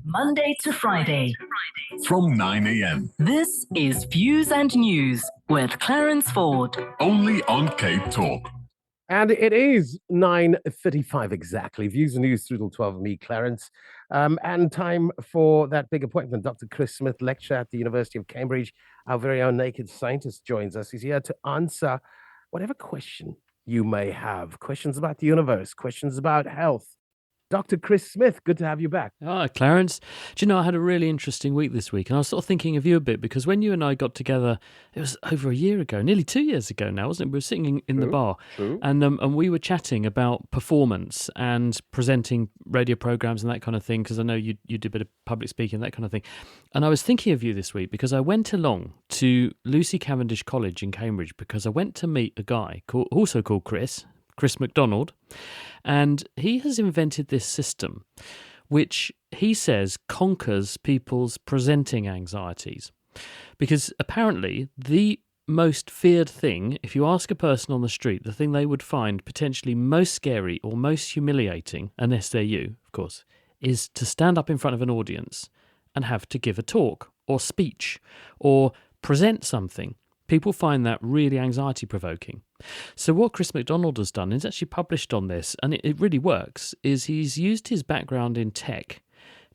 Monday to Friday. From 9 a.m. This is Views and News with Clarence Ford. Only on Cape Talk. And it is 9:35 exactly. Views and News through till 12 of me, Clarence. And time for that big appointment. Dr. Chris Smith, lecturer at the University of Cambridge, our very own naked scientist, joins us. He's here to answer whatever question you may have. Questions about the universe, questions about health. Dr. Chris Smith, good to have you back. Hi, Clarence. Do you know, I had a really interesting week this week, and I was sort of thinking of you a bit because when you and I got together, it was over a year ago, nearly 2 years ago now, wasn't it? We were sitting in the bar, and we were chatting about performance and presenting radio programs and that kind of thing, because I know you did a bit of public speaking, that kind of thing. And I was thinking of you this week because I went along to Lucy Cavendish College in Cambridge because I went to meet a guy also called Chris MacDonald, and he has invented this system which he says conquers people's presenting anxieties. Because apparently the most feared thing, if you ask a person on the street, the thing they would find potentially most scary or most humiliating, unless they're you, of course, is to stand up in front of an audience and have to give a talk or speech or present something. People find that really anxiety-provoking. So what Chris MacDonald has done, is actually published on this, and it really works, is he's used his background in tech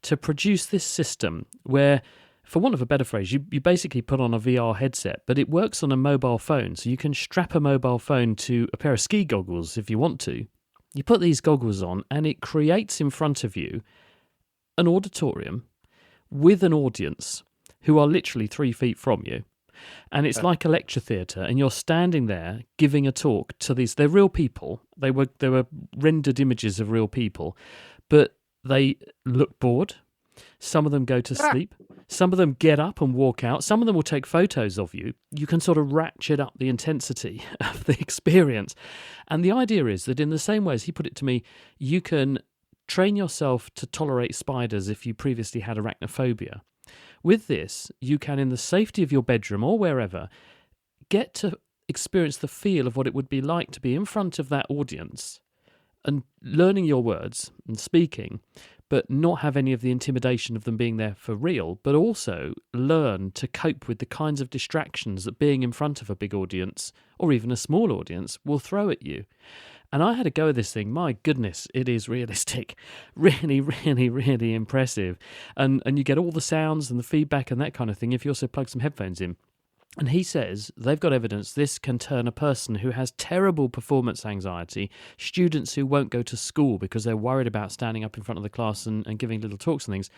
to produce this system where, for want of a better phrase, you basically put on a VR headset, but it works on a mobile phone. So you can strap a mobile phone to a pair of ski goggles if you want to. You put these goggles on, and it creates in front of you an auditorium with an audience who are literally 3 feet from you. And it's like a lecture theatre, and you're standing there giving a talk to these. They're real people. They were rendered images of real people, but they look bored. Some of them go to sleep. Some of them get up and walk out. Some of them will take photos of you. You can sort of ratchet up the intensity of the experience. And the idea is that in the same way as he put it to me, you can train yourself to tolerate spiders if you previously had arachnophobia. With this, you can, in the safety of your bedroom or wherever, get to experience the feel of what it would be like to be in front of that audience and learning your words and speaking, but not have any of the intimidation of them being there for real, but also learn to cope with the kinds of distractions that being in front of a big audience or even a small audience will throw at you. And I had a go at this thing. My goodness, it is realistic. Really, really, really impressive. And you get all the sounds and the feedback and that kind of thing if you also plug some headphones in. And he says they've got evidence this can turn a person who has terrible performance anxiety, students who won't go to school because they're worried about standing up in front of the class and giving little talks and things.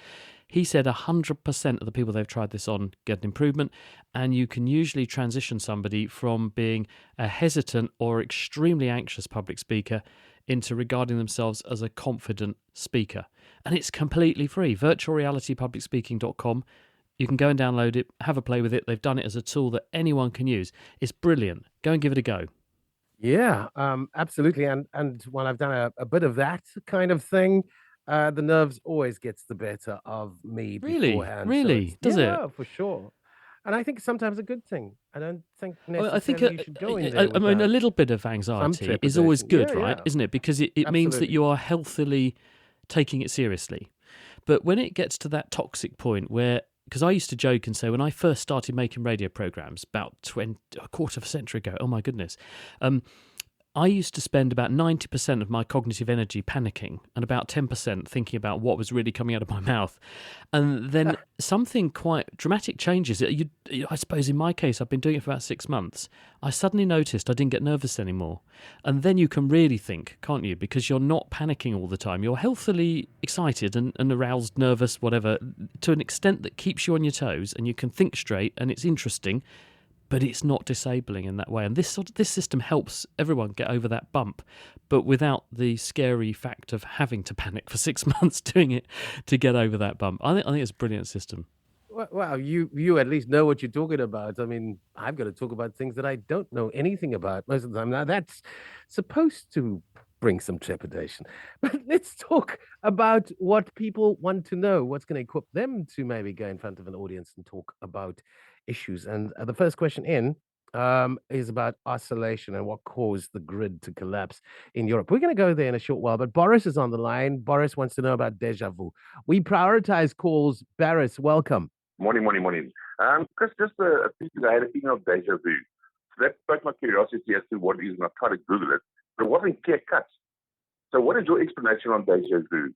He said 100% of the people they've tried this on get an improvement, and you can usually transition somebody from being a hesitant or extremely anxious public speaker into regarding themselves as a confident speaker. And it's completely free. virtualrealitypublicspeaking.com. You can go and download it, have a play with it. They've done it as a tool that anyone can use. It's brilliant. Go and give it a go. Yeah, absolutely. And when I've done a bit of that kind of thing, the nerves always gets the better of me beforehand. Really? Does it? Yeah, for sure. And I think sometimes a good thing. I don't think Well, necessarily I think you should go in there I mean, with a little bit of anxiety is always good, right? Isn't it? Because it means that Absolutely. you are healthily taking it seriously. But when it gets to that toxic point where, because I used to joke and say when I first started making radio programs about a quarter of a century ago, oh my goodness, I used to spend about 90% of my cognitive energy panicking and about 10% thinking about what was really coming out of my mouth. And then something quite dramatic changes. I suppose in my case, I've been doing it for about 6 months. I suddenly noticed I didn't get nervous anymore. And then you can really think, can't you? Because you're not panicking all the time. You're healthily excited and aroused, nervous, whatever, to an extent that keeps you on your toes and you can think straight and it's interesting. But it's not disabling in that way. And this system helps everyone get over that bump, but without the scary fact of having to panic for 6 months doing it to get over that bump. I think it's a brilliant system. Well, you at least know what you're talking about. I mean, I've got to talk about things that I don't know anything about most of the time. Now, that's supposed to bring some trepidation. But let's talk about what people want to know, what's going to equip them to maybe go in front of an audience and talk about issues. And the first question in is about oscillation and what caused the grid to collapse in Europe. We're going to go there in a short while, but Boris is on the line. Boris wants to know about deja vu. We prioritize calls. Boris, welcome. Morning. Chris, just a piece I had a feeling of deja vu. So that piqued my curiosity as to what it is, and I tried to Google it, but it wasn't clear cut. So what is your explanation on deja vu?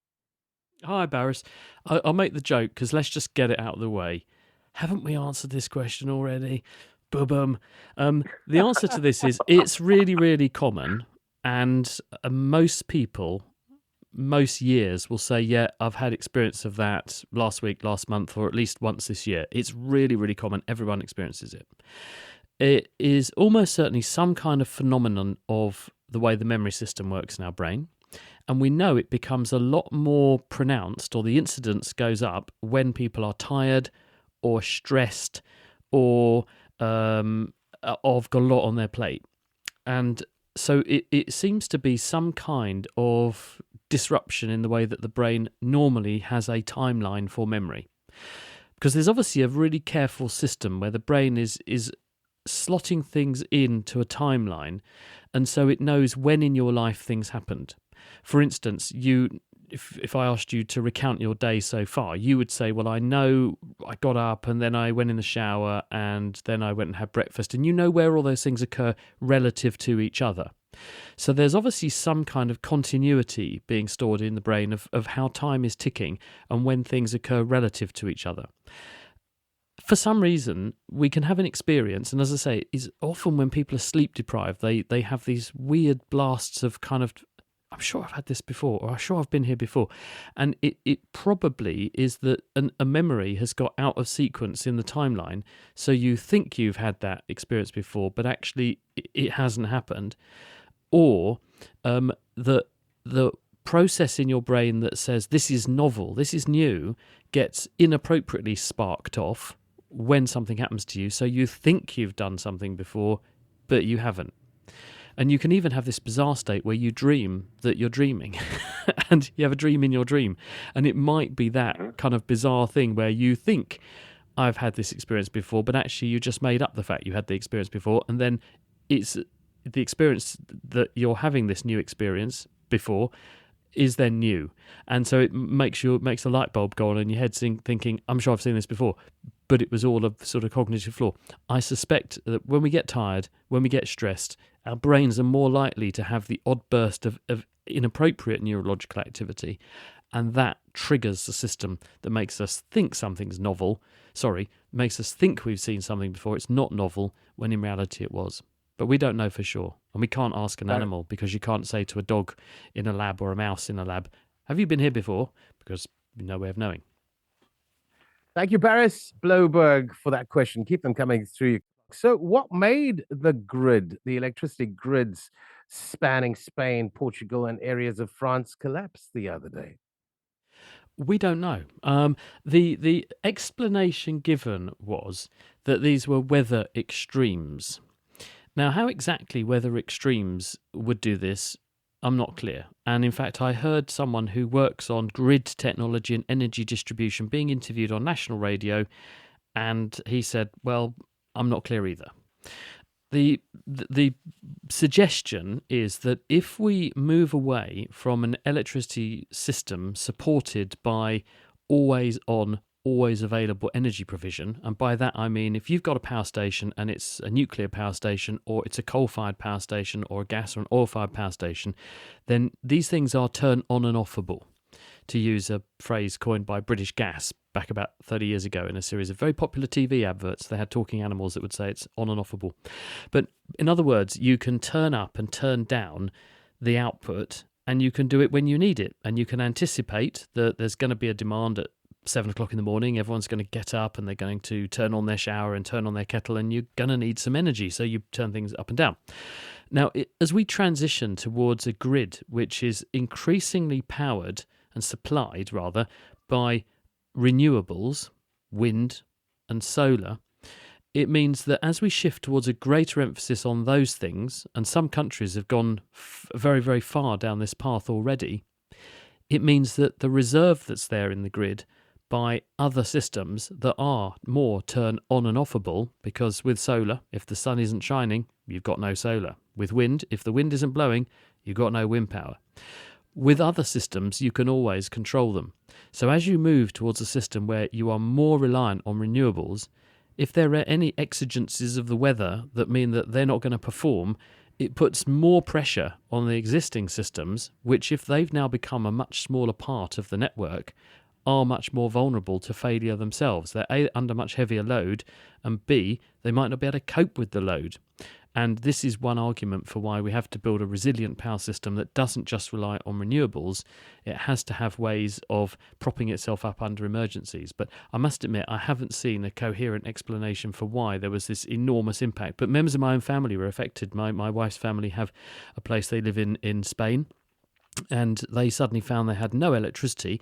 Hi, Barris. I'll make the joke because let's just get it out of the way. Haven't we answered this question already? Boom. The answer to this is it's really, really common, and most people, most years will say, yeah, I've had experience of that last week, last month, or at least once this year. It's really, really common. Everyone experiences it. It is almost certainly some kind of phenomenon of the way the memory system works in our brain. And we know it becomes a lot more pronounced, or the incidence goes up when people are tired or stressed or have got a lot on their plate. And so it seems to be some kind of disruption in the way that the brain normally has a timeline for memory. Because there's obviously a really careful system where the brain is slotting things into a timeline, and so it knows when in your life things happened. For instance, if I asked you to recount your day so far, you would say, well, I know I got up and then I went in the shower and then I went and had breakfast, and you know where all those things occur relative to each other. So there's obviously some kind of continuity being stored in the brain of how time is ticking and when things occur relative to each other. For some reason, we can have an experience, and as I say, is often when people are sleep deprived, they have these weird blasts of kind of, I'm sure I've had this before, or I'm sure I've been here before. And it probably is that a memory has got out of sequence in the timeline. So you think you've had that experience before, but actually it hasn't happened. Or the process in your brain that says this is novel, this is new, gets inappropriately sparked off when something happens to you. So you think you've done something before, but you haven't. And you can even have this bizarre state where you dream that you're dreaming and you have a dream in your dream. And it might be that kind of bizarre thing where you think, I've had this experience before, but actually you just made up the fact you had the experience before. And then it's the experience that you're having this new experience before is then new. And so it makes a light bulb go on in your head thinking, I'm sure I've seen this before. But it was all a sort of cognitive flaw. I suspect that when we get tired, when we get stressed, our brains are more likely to have the odd burst of inappropriate neurological activity, and that triggers the system that makes us think something's novel. Makes us think we've seen something before. It's not novel, when in reality it was. But we don't know for sure, and we can't ask an animal, because you can't say to a dog in a lab or a mouse in a lab, have you been here before? Because no way of knowing. Thank you, Boris Bloberg, for that question. Keep them coming through. So what made the grid, the electricity grids spanning Spain, Portugal, and areas of France collapse the other day? We don't know. The explanation given was that these were weather extremes. Now, how exactly weather extremes would do this, I'm not clear. And in fact, I heard someone who works on grid technology and energy distribution being interviewed on national radio, and he said, well, I'm not clear either. The suggestion is that if we move away from an electricity system supported by always on, always available energy provision, and by that I mean if you've got a power station and it's a nuclear power station, or it's a coal-fired power station, or a gas or an oil-fired power station, then these things are turn on and offable, to use a phrase coined by British Gas back about 30 years ago in a series of very popular TV adverts. They had talking animals that would say it's on and offable. But in other words, you can turn up and turn down the output, and you can do it when you need it, and you can anticipate that there's going to be a demand at 7 o'clock in the morning. Everyone's going to get up and they're going to turn on their shower and turn on their kettle, and you're going to need some energy, so you turn things up and down. Now, as we transition towards a grid which is increasingly powered and supplied, rather, by renewables, wind and solar, it means that as we shift towards a greater emphasis on those things, and some countries have gone very, very far down this path already, it means that the reserve that's there in the grid by other systems that are more turn on and offable, because with solar, if the sun isn't shining, you've got no solar. With wind, if the wind isn't blowing, you've got no wind power. With other systems, you can always control them. So as you move towards a system where you are more reliant on renewables, if there are any exigencies of the weather that mean that they're not going to perform, it puts more pressure on the existing systems, which, if they've now become a much smaller part of the network, are much more vulnerable to failure themselves. They're A, under much heavier load, and B, they might not be able to cope with the load. And this is one argument for why we have to build a resilient power system that doesn't just rely on renewables. It has to have ways of propping itself up under emergencies. But I must admit, I haven't seen a coherent explanation for why there was this enormous impact. But members of my own family were affected. My wife's family have a place they live in Spain, and they suddenly found they had no electricity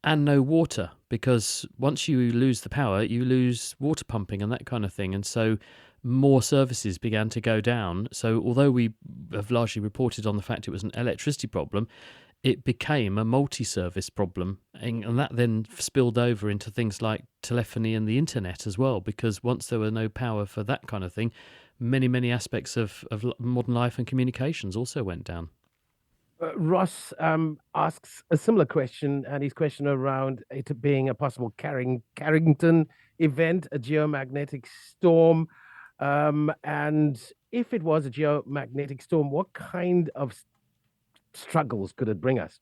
and no water, because once you lose the power, you lose water pumping and that kind of thing. And so more services began to go down. So although we have largely reported on the fact it was an electricity problem, it became a multi-service problem. And that then spilled over into things like telephony and the internet as well, because once there were no power for that kind of thing, many aspects of modern life and communications also went down. Ross asks a similar question, and his question around it being a possible Carrington event, a geomagnetic storm. And if it was a geomagnetic storm, what kind of struggles could it bring us?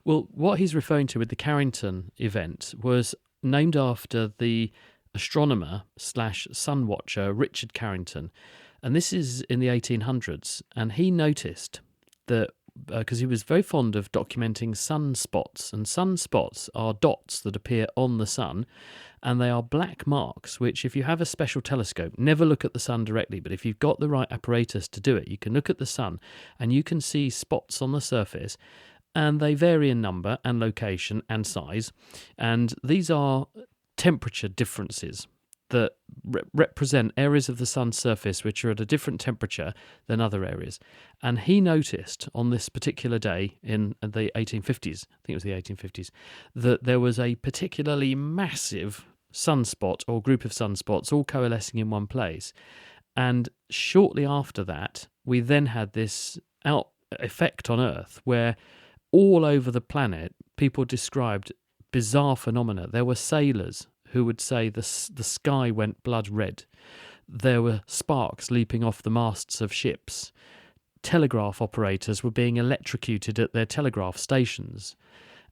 Well, what he's referring to with the Carrington event was named after the astronomer / sun watcher Richard Carrington. And this is in the 1800s. And he noticed that because he was very fond of documenting sunspots, and sunspots are dots that appear on the sun, and they are black marks which, if you have a special telescope, never look at the sun directly, but if you've got the right apparatus to do it, you can look at the sun and you can see spots on the surface, and they vary in number and location and size, and these are temperature differences that represent areas of the sun's surface which are at a different temperature than other areas. And he noticed on this particular day in the 1850s, I think it was the 1850s, that there was a particularly massive sunspot or group of sunspots all coalescing in one place. And shortly after that, we then had this effect on Earth where all over the planet people described bizarre phenomena. There were sailors who would say the sky went blood red. There were sparks leaping off the masts of ships. Telegraph operators were being electrocuted at their telegraph stations.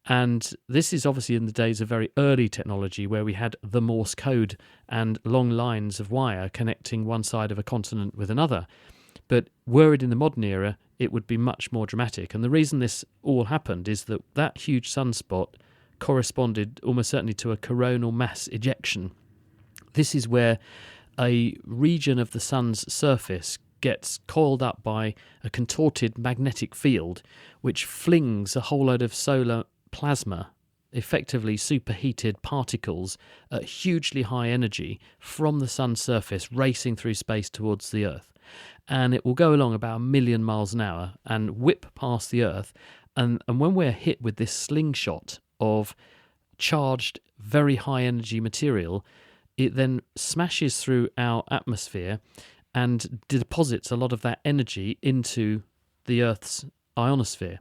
And this is obviously in the days of very early technology where we had the Morse code and long lines of wire connecting one side of a continent with another. But were it in the modern era, it would be much more dramatic. And the reason this all happened is that huge sunspot corresponded almost certainly to a coronal mass ejection. This is where a region of the sun's surface gets coiled up by a contorted magnetic field, which flings a whole load of solar plasma, effectively superheated particles at hugely high energy from the sun's surface racing through space towards the Earth. And it will go along about 1 million miles an hour and whip past the Earth. And when we're hit with this slingshot of charged, very high energy material, it then smashes through our atmosphere and deposits a lot of that energy into the Earth's ionosphere.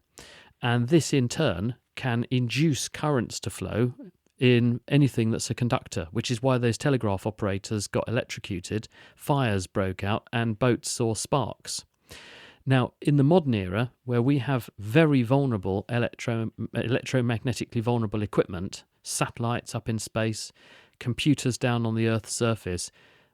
And this in turn can induce currents to flow in anything that's a conductor, which is why those telegraph operators got electrocuted, fires broke out, and boats saw sparks. Now, in the modern era, where we have very vulnerable electromagnetically vulnerable equipment, satellites up in space, computers down on the Earth's surface,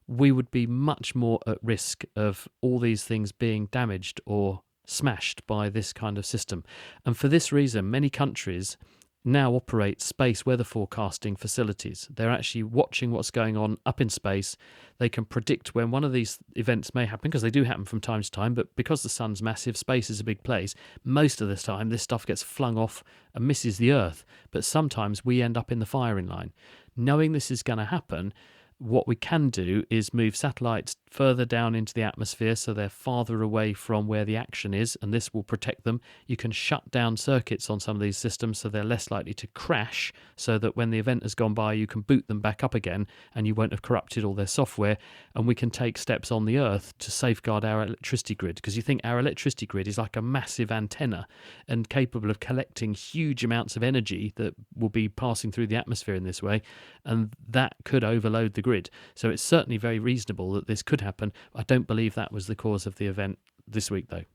we would be much more at risk of all these things being damaged or smashed by this kind of system. And for this reason, many countries now operate space weather forecasting facilities. They're actually watching what's going on up in space. They can predict when one of these events may happen, because they do happen from time to time, but because the sun's massive, space is a big place, most of the time this stuff gets flung off and misses the Earth. But sometimes we end up in the firing line. Knowing this is going to happen, what we can do is move satellites further down into the atmosphere, so they're farther away from where the action is, and this will protect them. You can shut down circuits on some of these systems so they're less likely to crash, so that when the event has gone by, you can boot them back up again and you won't have corrupted all their software. And we can take steps on the Earth to safeguard our electricity grid, because you think our electricity grid is like a massive antenna and capable of collecting huge amounts of energy that will be passing through the atmosphere in this way, and that could overload the grid. So it's certainly very reasonable that this could happen. I don't believe that was the cause of the event this week, though.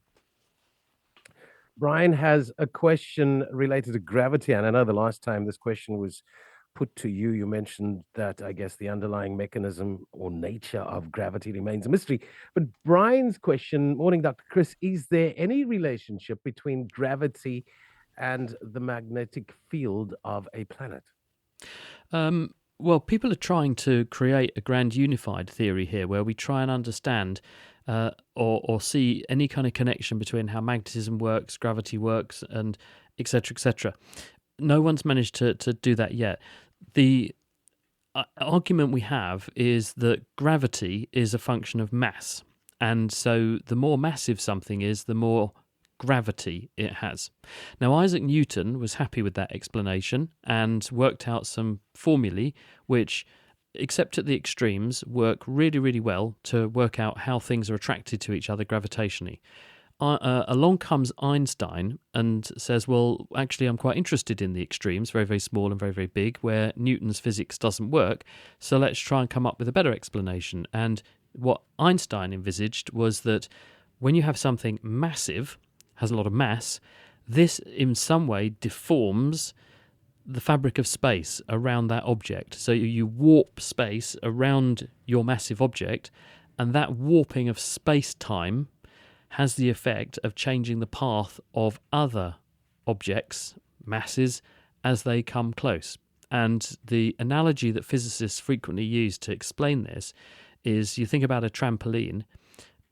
Brian has a question related to gravity, and I know the last time this question was put to you, you mentioned that I guess the underlying mechanism or nature of gravity remains a mystery. But Brian's question, morning, Dr. Chris, is there any relationship between gravity and the magnetic field of a planet? Well, people are trying to create a grand unified theory here where we try and understand or see any kind of connection between how magnetism works, gravity works, and etc., etc. No one's managed to do that yet. The argument we have is that gravity is a function of mass. And so the more massive something is, the more gravity it has. Now, Isaac Newton was happy with that explanation and worked out some formulae which, except at the extremes, work really, really well to work out how things are attracted to each other gravitationally. Along comes Einstein and says, well, actually, I'm quite interested in the extremes, very, very small and very, very big, where Newton's physics doesn't work. So let's try and come up with a better explanation. And what Einstein envisaged was that when you have something massive, has a lot of mass, this in some way deforms the fabric of space around that object. So you warp space around your massive object, and that warping of space-time has the effect of changing the path of other objects, masses, as they come close. And the analogy that physicists frequently use to explain this is you think about a trampoline,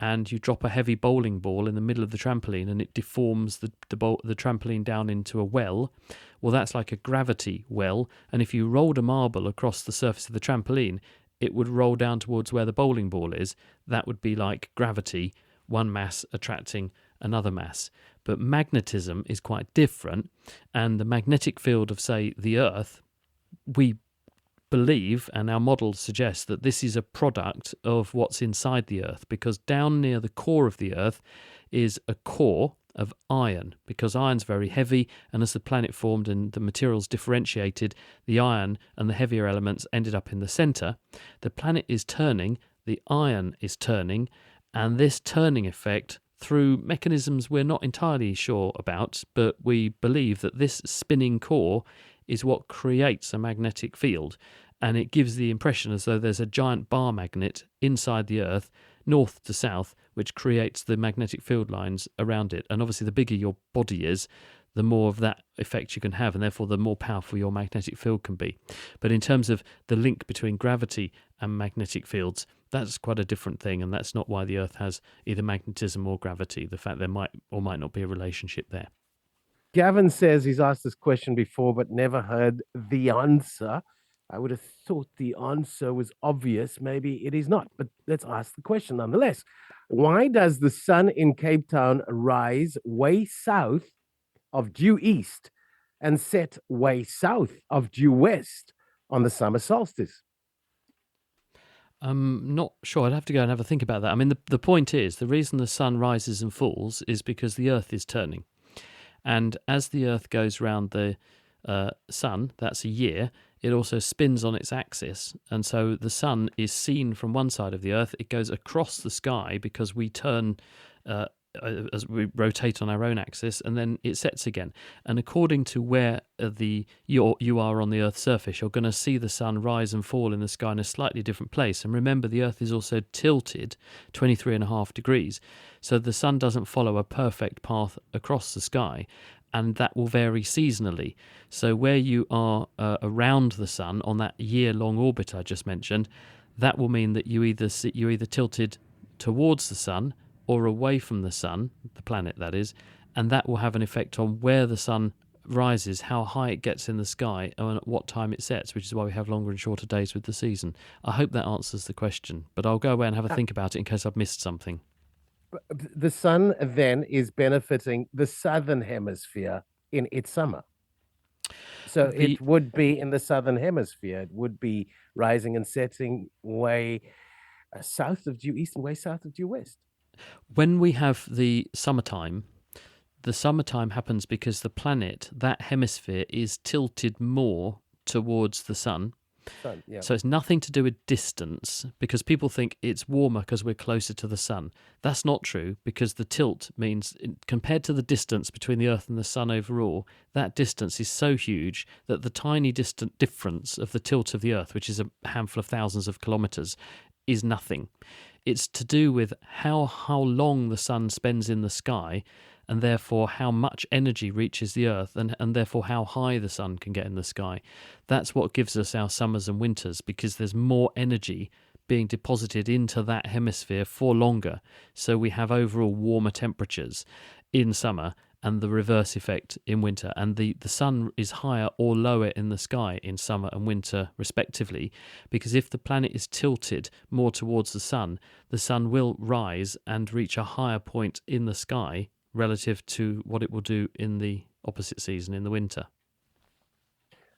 and you drop a heavy bowling ball in the middle of the trampoline and it deforms the trampoline down into a well. Well, that's like a gravity well. And if you rolled a marble across the surface of the trampoline, it would roll down towards where the bowling ball is. That would be like gravity, one mass attracting another mass. But magnetism is quite different. And the magnetic field of, say, the Earth, we believe, and our models suggest, that this is a product of what's inside the Earth, because down near the core of the Earth is a core of iron, because iron's very heavy, and as the planet formed and the materials differentiated, the iron and the heavier elements ended up in the centre. The planet is turning, the iron is turning, and this turning effect, through mechanisms we're not entirely sure about, but we believe that this spinning core is what creates a magnetic field, and it gives the impression as though there's a giant bar magnet inside the Earth, north to south, which creates the magnetic field lines around it. And obviously the bigger your body is, the more of that effect you can have, and therefore the more powerful your magnetic field can be. But in terms of the link between gravity and magnetic fields, that's quite a different thing, and that's not why the Earth has either magnetism or gravity, the fact there might or might not be a relationship there. Gavin says he's asked this question before but never heard the answer. I would have thought the answer was obvious. Maybe it is not, but let's ask the question nonetheless. Why does the sun in Cape Town rise way south of due east and set way south of due west on the summer solstice? I'm not sure. I'd have to go and have a think about that. I mean, the point is, the reason the sun rises and falls is because the Earth is turning. And as the Earth goes round the sun, that's a year, it also spins on its axis. And so the sun is seen from one side of the Earth. It goes across the sky because we turn as we rotate on our own axis, and then it sets again. And according to where you are on the Earth's surface, you're going to see the sun rise and fall in the sky in a slightly different place. And remember, the Earth is also tilted 23.5 degrees. So the sun doesn't follow a perfect path across the sky, and that will vary seasonally. So where you are around the sun on that year-long orbit I just mentioned, that will mean that you either tilted towards the sun or away from the sun, the planet that is, and that will have an effect on where the sun rises, how high it gets in the sky, and at what time it sets, which is why we have longer and shorter days with the season. I hope that answers the question, but I'll go away and have a think about it in case I've missed something. The sun then is benefiting the southern hemisphere in its summer. So it would be in the southern hemisphere. It would be rising and setting way south of due east and way south of due west. When we have the summertime happens because the planet, that hemisphere, is tilted more towards the sun. So it's nothing to do with distance, because people think it's warmer because we're closer to the sun. That's not true, because the tilt means, compared to the distance between the Earth and the sun overall, that distance is so huge that the tiny distant difference of the tilt of the Earth, which is a handful of thousands of kilometres, is nothing. It's to do with how long the sun spends in the sky, and therefore how much energy reaches the Earth, and therefore how high the sun can get in the sky. That's what gives us our summers and winters, because there's more energy being deposited into that hemisphere for longer. So we have overall warmer temperatures in summer and the reverse effect in winter. And the sun is higher or lower in the sky in summer and winter respectively, because if the planet is tilted more towards the sun will rise and reach a higher point in the sky relative to what it will do in the opposite season in the winter.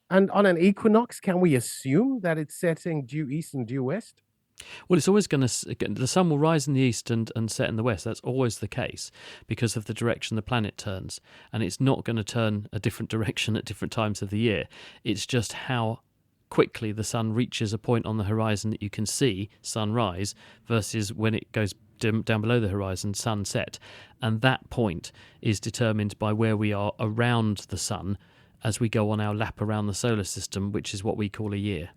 And on an equinox, can we assume that it's setting due east and due west? Well, it's always going to, the sun will rise in the east and set in the west. That's always the case because of the direction the planet turns. And it's not going to turn a different direction at different times of the year. It's just how quickly the sun reaches a point on the horizon that you can see sunrise versus when it goes down below the horizon, sunset. And that point is determined by where we are around the sun as we go on our lap around the solar system, which is what we call a year.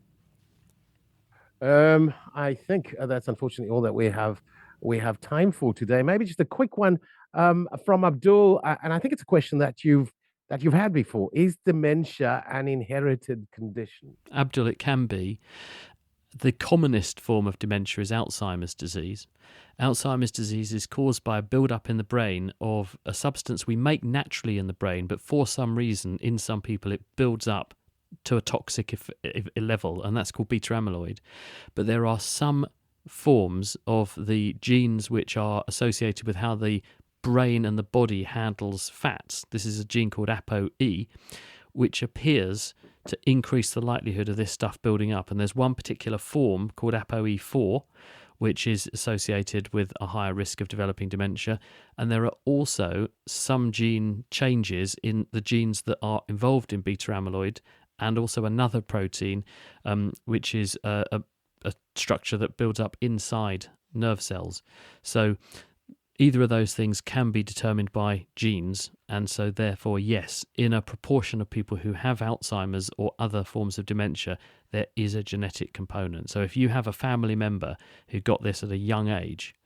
I think that's unfortunately all that we have time for today. Maybe just a quick one from Abdul, and I think it's a question that you've had before. Is dementia an inherited condition? Abdul, it can be. The commonest form of dementia is Alzheimer's disease. Alzheimer's disease is caused by a build-up in the brain of a substance we make naturally in the brain, but for some reason, in some people, it builds up to a toxic level, and that's called beta amyloid. But there are some forms of the genes which are associated with how the brain and the body handles fats. This is a gene called ApoE, which appears to increase the likelihood of this stuff building up. And there's one particular form called ApoE4, which is associated with a higher risk of developing dementia. And there are also some gene changes in the genes that are involved in beta amyloid, and also another protein, which is a structure that builds up inside nerve cells. So either of those things can be determined by genes, and so therefore, yes, in a proportion of people who have Alzheimer's or other forms of dementia, there is a genetic component. So if you have a family member who got this at a young age,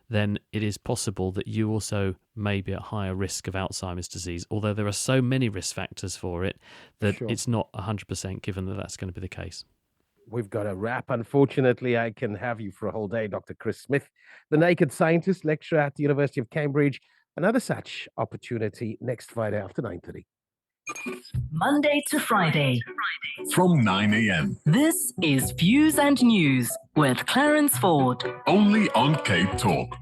then it is possible that you also may be at higher risk of Alzheimer's disease, although there are so many risk factors for it that it's not 100% given that that's going to be the case. We've got a wrap. Unfortunately, I can have you for a whole day, Dr. Chris Smith, the naked scientist, lecturer at the University of Cambridge. Another such opportunity next Friday after 9:30. Monday to Friday. From 9 a.m. This is Views and News with Clarence Ford. Only on Cape Talk.